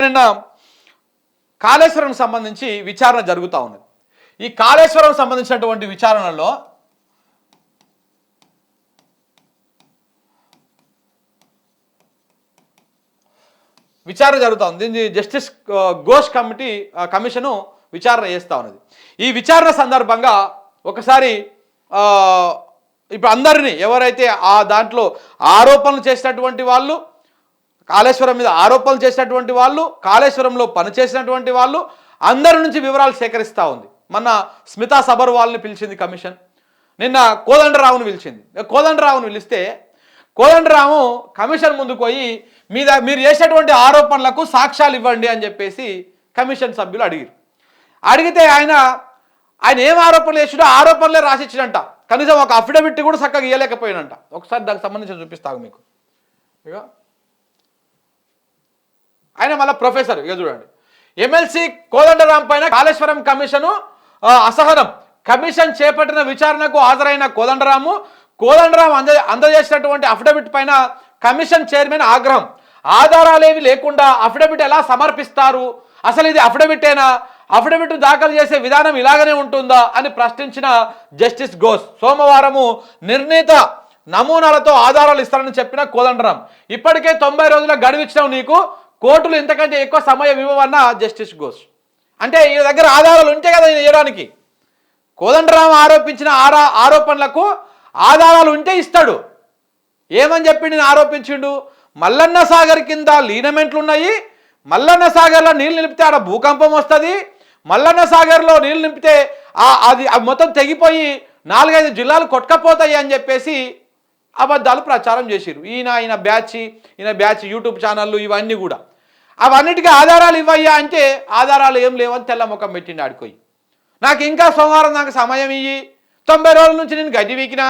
నిన్న కాళేశ్వరం సంబంధించి విచారణ జరుగుతూ ఉన్నది. ఈ కాళేశ్వరం సంబంధించినటువంటి విచారణలో విచారణ జరుగుతూ ఉంది. దీన్ని జస్టిస్ ఘోష్ కమిషను విచారణ చేస్తూ ఉన్నది. ఈ విచారణ సందర్భంగా ఒకసారి ఇప్పుడు అందరినీ ఎవరైతే ఆ దాంట్లో ఆరోపణలు చేసినటువంటి వాళ్ళు, కాళేశ్వరం మీద ఆరోపణలు చేసినటువంటి వాళ్ళు, కాళేశ్వరంలో పనిచేసినటువంటి వాళ్ళు అందరి నుంచి వివరాలు సేకరిస్తూ ఉంది. మొన్న స్మితా సబర్వాల్ని పిలిచింది కమిషన్, నిన్న కోదండరావును పిలిచింది. కోదండరావును పిలిస్తే కోదండరావు కమిషన్ ముందుకు పోయి మీరు చేసినటువంటి ఆరోపణలకు సాక్ష్యాలు ఇవ్వండి అని చెప్పేసి కమిషన్ సభ్యులు అడిగితే ఆయన ఏం ఆరోపణలు చేసిడో ఆరోపణలే రాసిచ్చినంట. కనీసం ఒక అఫిడవిట్ కూడా చక్కగా ఇవ్వలేకపోయినంట. ఒకసారి దానికి సంబంధించి చూపిస్తాను మీకు. ఇక ఆయన మళ్ళీ ప్రొఫెసర్. ఇక చూడండి, ఎమ్మెల్సీ కోదండరాం పైన కాళేశ్వరం కమిషను అసహనం. కమిషన్ చేపట్టిన విచారణకు హాజరైన కోదండరాం అందజేసినటువంటి అఫిడవిట్ పైన కమిషన్ చైర్మన్ ఆగ్రహం. ఆధారాలేవి లేకుండా అఫిడవిట్ ఎలా సమర్పిస్తారు? అసలు ఇది అఫిడవిటేనా? అఫిడవిట్ దాఖలు చేసే విధానం ఇలాగనే ఉంటుందా అని ప్రశ్నించిన జస్టిస్ ఘోష్ సోమవారము నిర్ణీత నమూనాలతో ఆధారాలు ఇస్తారని చెప్పిన కోదండరాం, ఇప్పటికే 90 రోజుల గడువిచ్చినావు, నీకు కోర్టులు ఇంతకంటే ఎక్కువ సమయం ఇవ్వవన్న జస్టిస్ ఘోష్. అంటే ఈ దగ్గర ఆధారాలు ఉంటే కదా ఇవ్వడానికి. కోదండరాం ఆరోపించిన ఆరోపణలకు ఆధారాలు ఉంటే ఇస్తాడు. ఏమని చెప్పి నేను ఆరోపించిండు? మల్లన్న సాగర్ కింద లీనమెంట్లు ఉన్నాయి, మల్లన్న సాగర్లో నీళ్ళు నింపితే ఆడ భూకంపం వస్తుంది, మల్లన్న సాగర్లో నీళ్ళు నింపితే అది మొత్తం తెగిపోయి 4-5 జిల్లాలు కొట్టుకపోతాయి అని చెప్పేసి అబద్ధాలు ప్రచారం చేసిరు. ఈయన బ్యాచ్ యూట్యూబ్ ఛానళ్ళు ఇవన్నీ కూడా. అవన్నిటికీ ఆధారాలు ఇవ్వయ్యా అంటే ఆధారాలు ఏం లేవని తెల్ల ముఖం పెట్టిండి ఆడిపోయి. నాకు ఇంకా సోమవారం దాకా సమయం ఇయ్యి, 90 రోజుల నుంచి నేను గడ్డి వీకినా,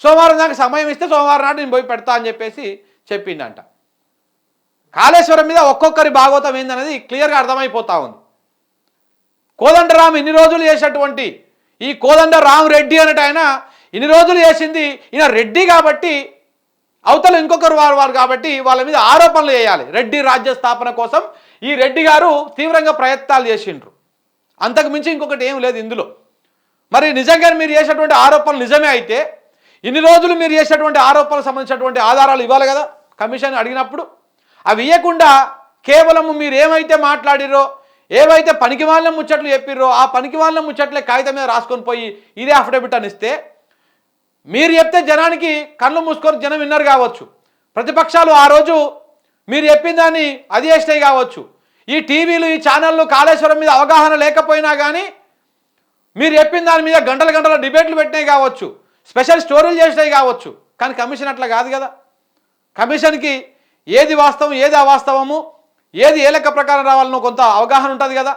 సోమవారం దాకా సమయం ఇస్తే సోమవారం నాడు నేను పోయి పెడతా అని చెప్పేసి చెప్పిండంట. కాళేశ్వరం మీద ఒక్కొక్కరి భాగవతం ఏందనేది క్లియర్గా అర్థమైపోతా ఉంది. కోదండరాం ఇన్ని రోజులు చేసేటువంటి ఈ కోదండరాం రెడ్డి అన్నట్టు ఆయన ఇన్ని రోజులు చేసింది ఈయన రెడ్డి కాబట్టి, అవతల ఇంకొకరు వారు కాబట్టి వాళ్ళ మీద ఆరోపణలు చేయాలి. రెడ్డి రాజ్య స్థాపన కోసం ఈ రెడ్డి గారు తీవ్రంగా ప్రయత్నాలు చేసిండ్రు. అంతకు మించి ఇంకొకటి ఏం లేదు ఇందులో. మరి నిజంగా మీరు చేసేటువంటి ఆరోపణలు నిజమే అయితే ఇన్ని రోజులు మీరు చేసేటువంటి ఆరోపణలకు సంబంధించినటువంటి ఆధారాలు ఇవ్వాలి కదా కమిషన్ అడిగినప్పుడు. అవి ఇవ్వకుండా కేవలం మీరు ఏమైతే మాట్లాడిరో, ఏవైతే పనికిమాలిన ముచ్చట్లు చెప్పిర్రో ఆ పనికిమాలిన ముచ్చట్లే కాగితం మీద రాసుకొని పోయి ఇదే అఫిడవిట్ అని ఇస్తే, మీరు చెప్తే జనానికి కళ్ళు మూసుకొని జనం విన్నర్ కావచ్చు. ప్రతిపక్షాలు ఆ రోజు మీరు చెప్పిన దాన్ని అది చేసినాయి కావచ్చు. ఈ టీవీలు ఈ ఛానళ్ళు కాళేశ్వరం మీద అవగాహన లేకపోయినా కానీ మీరు చెప్పిన దాని మీద గంటల డిబేట్లు పెట్టినాయి కావచ్చు, స్పెషల్ స్టోరీలు చేసినాయి కావచ్చు. కానీ కమిషన్ అట్లా కాదు కదా. కమిషన్కి ఏది వాస్తవం ఏది అవాస్తవము, ఏది ఏ లెక్క ప్రకారం రావాలనో కొంత అవగాహన ఉంటుంది కదా.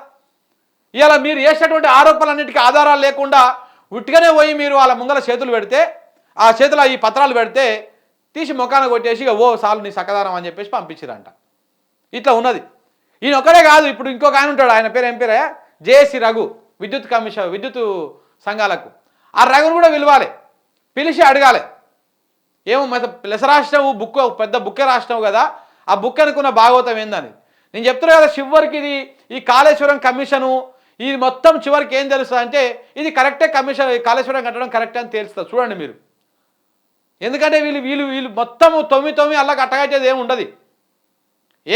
ఇలా మీరు చేసేటువంటి ఆరోపణలన్నిటికీ ఆధారాలు లేకుండా ఉట్టిగానే పోయి మీరు వాళ్ళ ముంగల చేతులు పెడితే, ఆ చేతుల ఈ పత్రాలు పెడితే తీసి ముఖాన కొట్టేసి ఓ సాలు నీ సకదానం అని చెప్పేసి పంపించిరంట. ఇట్లా ఉన్నది. ఈయన ఒక్కడే కాదు, ఇప్పుడు ఇంకొక ఆయన ఉంటాడు, ఆయన పేరు ఏం పేరే, జేఏసీ రఘు, విద్యుత్ సంఘాలకు. ఆ రఘును కూడా పిలవాలి, పిలిచి అడగాలి. ఏమో మరి ప్లస్ రాసినావు, పెద్ద బుక్కే రాసినావు కదా, ఆ బుక్ అనుకున్న భాగవతం ఏందని. నేను చెప్తున్నా కదా, చివరికి ఇది ఈ కాళేశ్వరం కమిషను ఇది మొత్తం చివరికి ఏం తెలుస్తుంది అంటే ఇది కరెక్టే, కమిషన్ కాళేశ్వరం కట్టడం కరెక్టే అని తెలుస్తుంది. చూడండి మీరు. ఎందుకంటే వీళ్ళు మొత్తం 9 అలా కట్టగట్టేది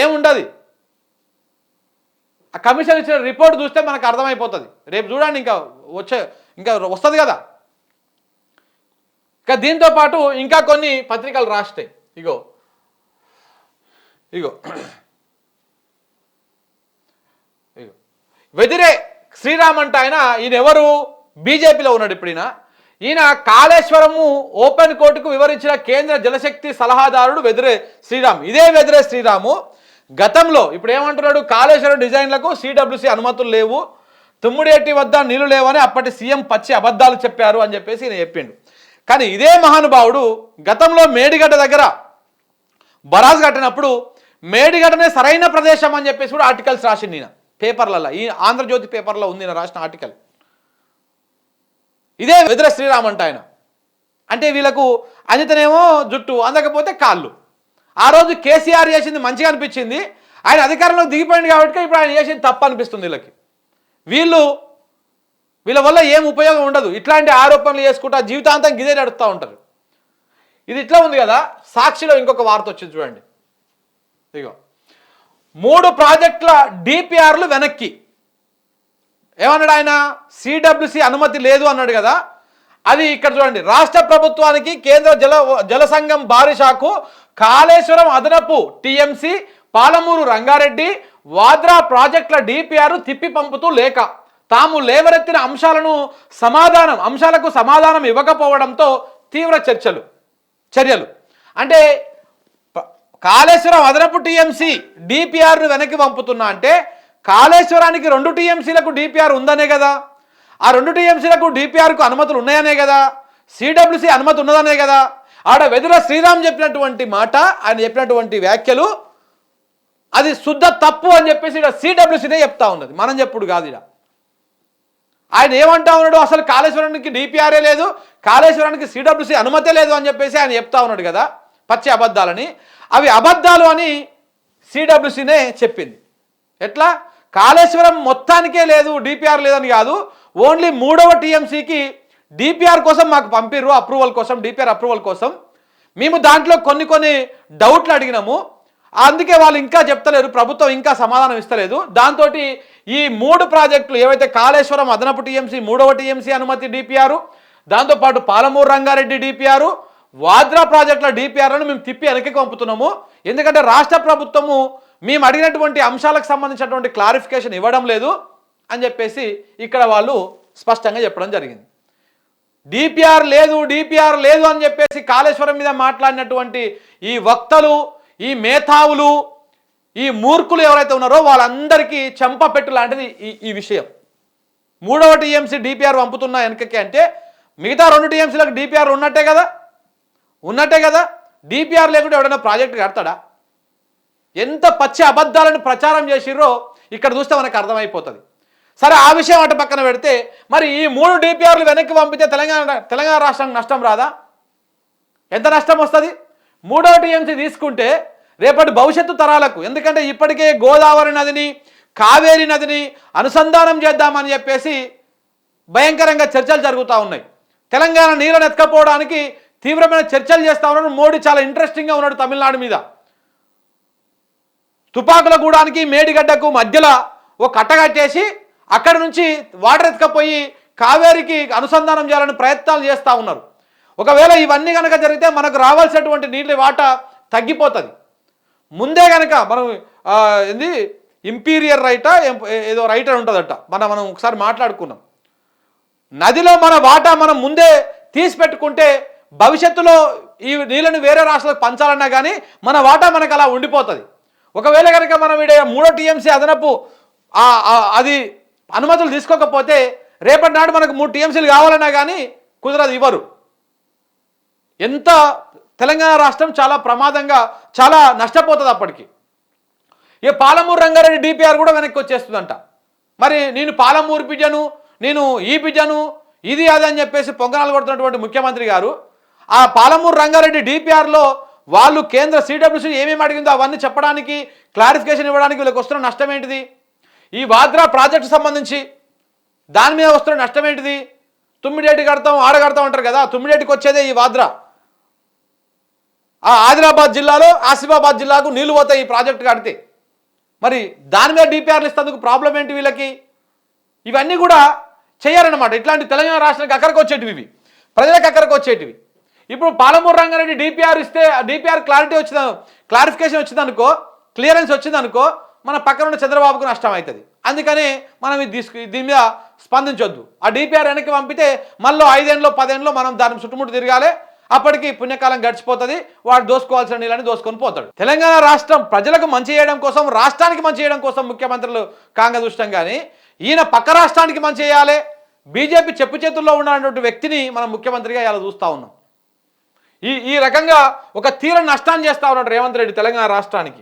ఏముండదు. ఆ కమిషన్ ఇచ్చిన రిపోర్ట్ చూస్తే మనకు అర్థమైపోతుంది. రేపు చూడండి ఇంకా వస్తుంది కదా. ఇంకా దీంతో పాటు ఇంకా కొన్ని పత్రికలు రాస్తాయి. ఇగో వెదిరే శ్రీరామ్ అంట ఈయన ఎవరు, బీజేపీలో ఉన్నాడు ఇప్పుడు. ఈయన కాళేశ్వరము ఓపెన్ కోర్టుకు వివరించిన కేంద్ర జలశక్తి సలహాదారుడు వెదిరే శ్రీరామ్. ఇదే వెదిరే శ్రీరాము గతంలో ఇప్పుడు ఏమంటున్నాడు, కాళేశ్వరం డిజైన్లకు సిడబ్ల్యూసీ అనుమతులు లేవు, తుమ్ముడేటి వద్ద నీళ్లు లేవని అప్పటి సీఎం పచ్చి అబద్ధాలు చెప్పారు అని చెప్పేసి ఈయన చెప్పిండు. కానీ ఇదే మహానుభావుడు గతంలో మేడిగడ్డ దగ్గర బరాజ్ కట్టినప్పుడు మేడిగడ్డనే సరైన ప్రదేశం అని చెప్పేసి కూడా ఆర్టికల్స్ రాసింది ఈయన పేపర్లలో. ఈ ఆంధ్రజ్యోతి పేపర్లో ఉంది ఈయన రాసిన ఆర్టికల్. ఇదే వెదిరే శ్రీరామ్ అంట ఆయన. అంటే వీళ్ళకు అందితనేమో జుట్టు, అందకపోతే కాళ్ళు. ఆ రోజు కేసీఆర్ చేసింది మంచిగా అనిపించింది, ఆయన అధికారంలోకి దిగిపోయింది కాబట్టి ఇప్పుడు ఆయన చేసేది తప్పు అనిపిస్తుంది వీళ్ళకి. వీళ్ళ వల్ల ఏం ఉపయోగం ఉండదు, ఇట్లాంటి ఆరోపణలు చేసుకుంటా జీవితాంతం గిదే నడుస్తూ ఉంటారు. ఇది ఇట్లా ఉంది కదా. సాక్షిలో ఇంకొక వార్త వచ్చింది చూడండి. ఇగో 3 ప్రాజెక్టుల డిపిఆర్లు వెనక్కి. ఏమన్నాడు ఆయన? సిడబ్ల్యూసి అనుమతి లేదు అన్నాడు కదా. అది ఇక్కడ చూడండి. రాష్ట్ర ప్రభుత్వానికి కేంద్ర జల సంఘం భారీ షాకు. కాళేశ్వరం అదనపు టీఎంసీ, పాలమూరు రంగారెడ్డి, వాద్రా ప్రాజెక్టుల డిపిఆర్ తిప్పి పంపుతూ లేక తాము లేవరెత్తిన అంశాలకు సమాధానం ఇవ్వకపోవడంతో తీవ్ర చర్యలు. అంటే కాళేశ్వరం అదనపు టీఎంసీ డిపిఆర్ను వెనక్కి పంపుతున్నా అంటే కాళేశ్వరానికి 2 టీఎంసీలకు డిపిఆర్ ఉందనే కదా, ఆ 2 టీఎంసీలకు డిపిఆర్కు అనుమతులు ఉన్నాయనే కదా, సిడబ్ల్యూసి అనుమతి ఉన్నదనే కదా. ఆడ వెదుర శ్రీరామ్ చెప్పినటువంటి మాట, ఆయన చెప్పినటువంటి వ్యాఖ్యలు అది శుద్ధ తప్పు అని చెప్పేసి ఇక్కడ సిడబ్ల్యూసీనే చెప్తా ఉన్నది, మనం చెప్పుడు కాదు. ఇక్కడ ఆయన ఏమంటా ఉన్నాడు? అసలు కాళేశ్వరానికి డిపిఆర్ఏ లేదు, కాళేశ్వరానికి సిడబ్ల్యూసి అనుమతే లేదు అని చెప్పేసి ఆయన చెప్తా ఉన్నాడు కదా, పచ్చి అబద్ధాలని. అవి అబద్ధాలు అని సిడబ్ల్యూసీనే చెప్పింది. ఎట్లా? కాళేశ్వరం మొత్తానికే లేదు, డిపిఆర్ లేదని కాదు, ఓన్లీ 3వ టీఎంసీకి డిపిఆర్ కోసం మాకు పంపిర్రు, అప్రూవల్ కోసం, డిపిఆర్ అప్రూవల్ కోసం. మేము దాంట్లో కొన్ని డౌట్లు అడిగినాము, అందుకే వాళ్ళు ఇంకా చెప్తలేరు, ప్రభుత్వం ఇంకా సమాధానం ఇస్తలేదు. దాంతో ఈ 3 ప్రాజెక్టులు ఏవైతే కాళేశ్వరం అదనపు టీఎంసీ, 3వ టీఎంసీ అనుమతి డిపిఆర్, దాంతోపాటు పాలమూరు రంగారెడ్డి డిపిఆర్, వాద్రా ప్రాజెక్టుల డిపిఆర్లను మేము తిప్పి వెనక్కి పంపుతున్నాము. ఎందుకంటే రాష్ట్ర ప్రభుత్వము మేము అడిగినటువంటి అంశాలకు సంబంధించినటువంటి క్లారిఫికేషన్ ఇవ్వడం లేదు అని చెప్పేసి ఇక్కడ వాళ్ళు స్పష్టంగా చెప్పడం జరిగింది. డిపిఆర్ లేదు అని చెప్పేసి కాళేశ్వరం మీద మాట్లాడినటువంటి ఈ వక్తలు, ఈ మేధావులు, ఈ మూర్ఖులు ఎవరైతే ఉన్నారో వాళ్ళందరికీ చెంపపెట్టు లాంటిది ఈ విషయం. 3వ టీఎంసీ డిపిఆర్ పంపుతున్నా వెనకకి అంటే మిగతా 2 టీఎంసీలకు డిపిఆర్ ఉన్నట్టే కదా. డిపిఆర్ లేకుండా ఎవడైనా ప్రాజెక్ట్ కడతాడా? ఎంత పచ్చి అబద్ధాలను ప్రచారం చేసిర్రో ఇక్కడ చూస్తే మనకు అర్థమైపోతుంది. సరే, ఆ విషయం అటు పక్కన పెడితే మరి ఈ 3 డిపిఆర్లు వెనక్కి పంపితే తెలంగాణ రాష్ట్రానికి నష్టం రాదా? ఎంత నష్టం వస్తుంది? 3వ టీఎంసీ తీసుకుంటే రేపటి భవిష్యత్తు తరాలకు, ఎందుకంటే ఇప్పటికే గోదావరి నదిని, కావేరి నదిని అనుసంధానం చేద్దామని చెప్పేసి భయంకరంగా చర్చలు జరుగుతూ ఉన్నాయి. తెలంగాణ నీళ్ళను ఎత్తుకపోవడానికి తీవ్రమైన చర్చలు చేస్తూ ఉన్నాడు మోడీ. చాలా ఇంట్రెస్టింగ్గా ఉన్నాడు తమిళనాడు మీద. తుపాకులగూడానికి మేడిగడ్డకు మధ్యలో ఒక కట్ట కట్టేసి అక్కడి నుంచి వాటర్ ఎత్తుకపోయి కావేరికి అనుసంధానం చేయాలని ప్రయత్నాలు చేస్తూ ఉన్నారు. ఒకవేళ ఇవన్నీ కనుక జరిగితే మనకు రావాల్సినటువంటి నీళ్ళ వాటా తగ్గిపోతుంది. ముందే కనుక మనం ఇంపీరియర్ రైటా ఏదో రైట్ అని ఉంటుందట, మనం ఒకసారి మాట్లాడుకున్నాం. నదిలో మన వాటా మనం ముందే తీసి పెట్టుకుంటే భవిష్యత్తులో ఈ నీళ్ళని వేరే రాష్ట్రాలకు పంచాలన్నా కానీ మన వాటా మనకు అలా ఉండిపోతుంది. ఒకవేళ కనుక మనం 3వ టీఎంసీ అదనపు అది అనుమతులు తీసుకోకపోతే రేపటి నాడు మనకు 3 టీఎంసీలు కావాలన్నా కానీ కుదరదు, ఇవ్వరు. ఎంత తెలంగాణ రాష్ట్రం చాలా ప్రమాదంగా, చాలా నష్టపోతుంది అప్పటికి. ఈ పాలమూరు రంగారెడ్డి డిపిఆర్ కూడా వెనక్కి వచ్చేస్తుందంట. మరి నేను పాలమూరు బిడ్డను, నేను ఈ బిడ్డను, ఇది అది అని చెప్పేసి పొంగనాలు కొడుతున్నటువంటి ముఖ్యమంత్రి గారు ఆ పాలమూరు రంగారెడ్డి డిపిఆర్లో వాళ్ళు కేంద్ర సిడబ్ల్యూసీ ఏమేమి అడిగిందో అవన్నీ చెప్పడానికి, క్లారిఫికేషన్ ఇవ్వడానికి వీళ్ళకి వస్తున్న నష్టం ఏంటిది? ఈ వాద్రా ప్రాజెక్టు సంబంధించి దాని మీద వస్తున్న నష్టం ఏంటిది? తుమ్మిడేటి కడతాం, ఆడగడతాం అంటారు కదా, తుమ్మిడేటికి వచ్చేదే ఈ వాద్రా. ఆదిలాబాద్ జిల్లాలో ఆసిఫాబాద్ జిల్లాకు నీళ్లు పోతాయి ఈ ప్రాజెక్టు కడితే. మరి దాని మీద డిపిఆర్లు ఇస్తేందుకు ప్రాబ్లం ఏంటి వీళ్ళకి? ఇవన్నీ కూడా చేయరన్నమాట. ఇట్లాంటి తెలంగాణ రాష్ట్రానికి అక్కడికి వచ్చేటివి, ఇవి ప్రజలకు అక్కడికి వచ్చేటివి. ఇప్పుడు పాలమూరు రంగారెడ్డి డిపిఆర్ ఇస్తే డిపిఆర్ క్లారిఫికేషన్ వచ్చిందనుకో, క్లియరెన్స్ వచ్చిందనుకో, మన పక్కన ఉన్న చంద్రబాబుకు నష్టం అవుతుంది. అందుకని మనం దీని మీద స్పందించొద్దు. ఆ డిపిఆర్ వెనక్కి పంపితే మళ్ళీ 5 ఏళ్ళలో 10 ఏళ్ళలో మనం దాని చుట్టుముట్టు తిరగాలి. అప్పటికి పుణ్యకాలం గడిచిపోతుంది, వాడు దోసుకోవాల్సిన నీళ్ళని దోసుకొని పోతాడు. తెలంగాణ రాష్ట్రం ప్రజలకు మంచి చేయడం కోసం, రాష్ట్రానికి మంచి చేయడం కోసం ముఖ్యమంత్రులు కాంగ దృష్టం కానీ ఈయన పక్క రాష్ట్రానికి మంచి చేయాలి, బీజేపీ చెప్పు చేతుల్లో ఉన్నటువంటి వ్యక్తిని మనం ముఖ్యమంత్రిగా ఇలా చూస్తూ ఉన్నాం. ఈ రకంగా ఒక తీర నష్టాన్ని చేస్తూ ఉన్నాడు రేవంత్ రెడ్డి తెలంగాణ రాష్ట్రానికి.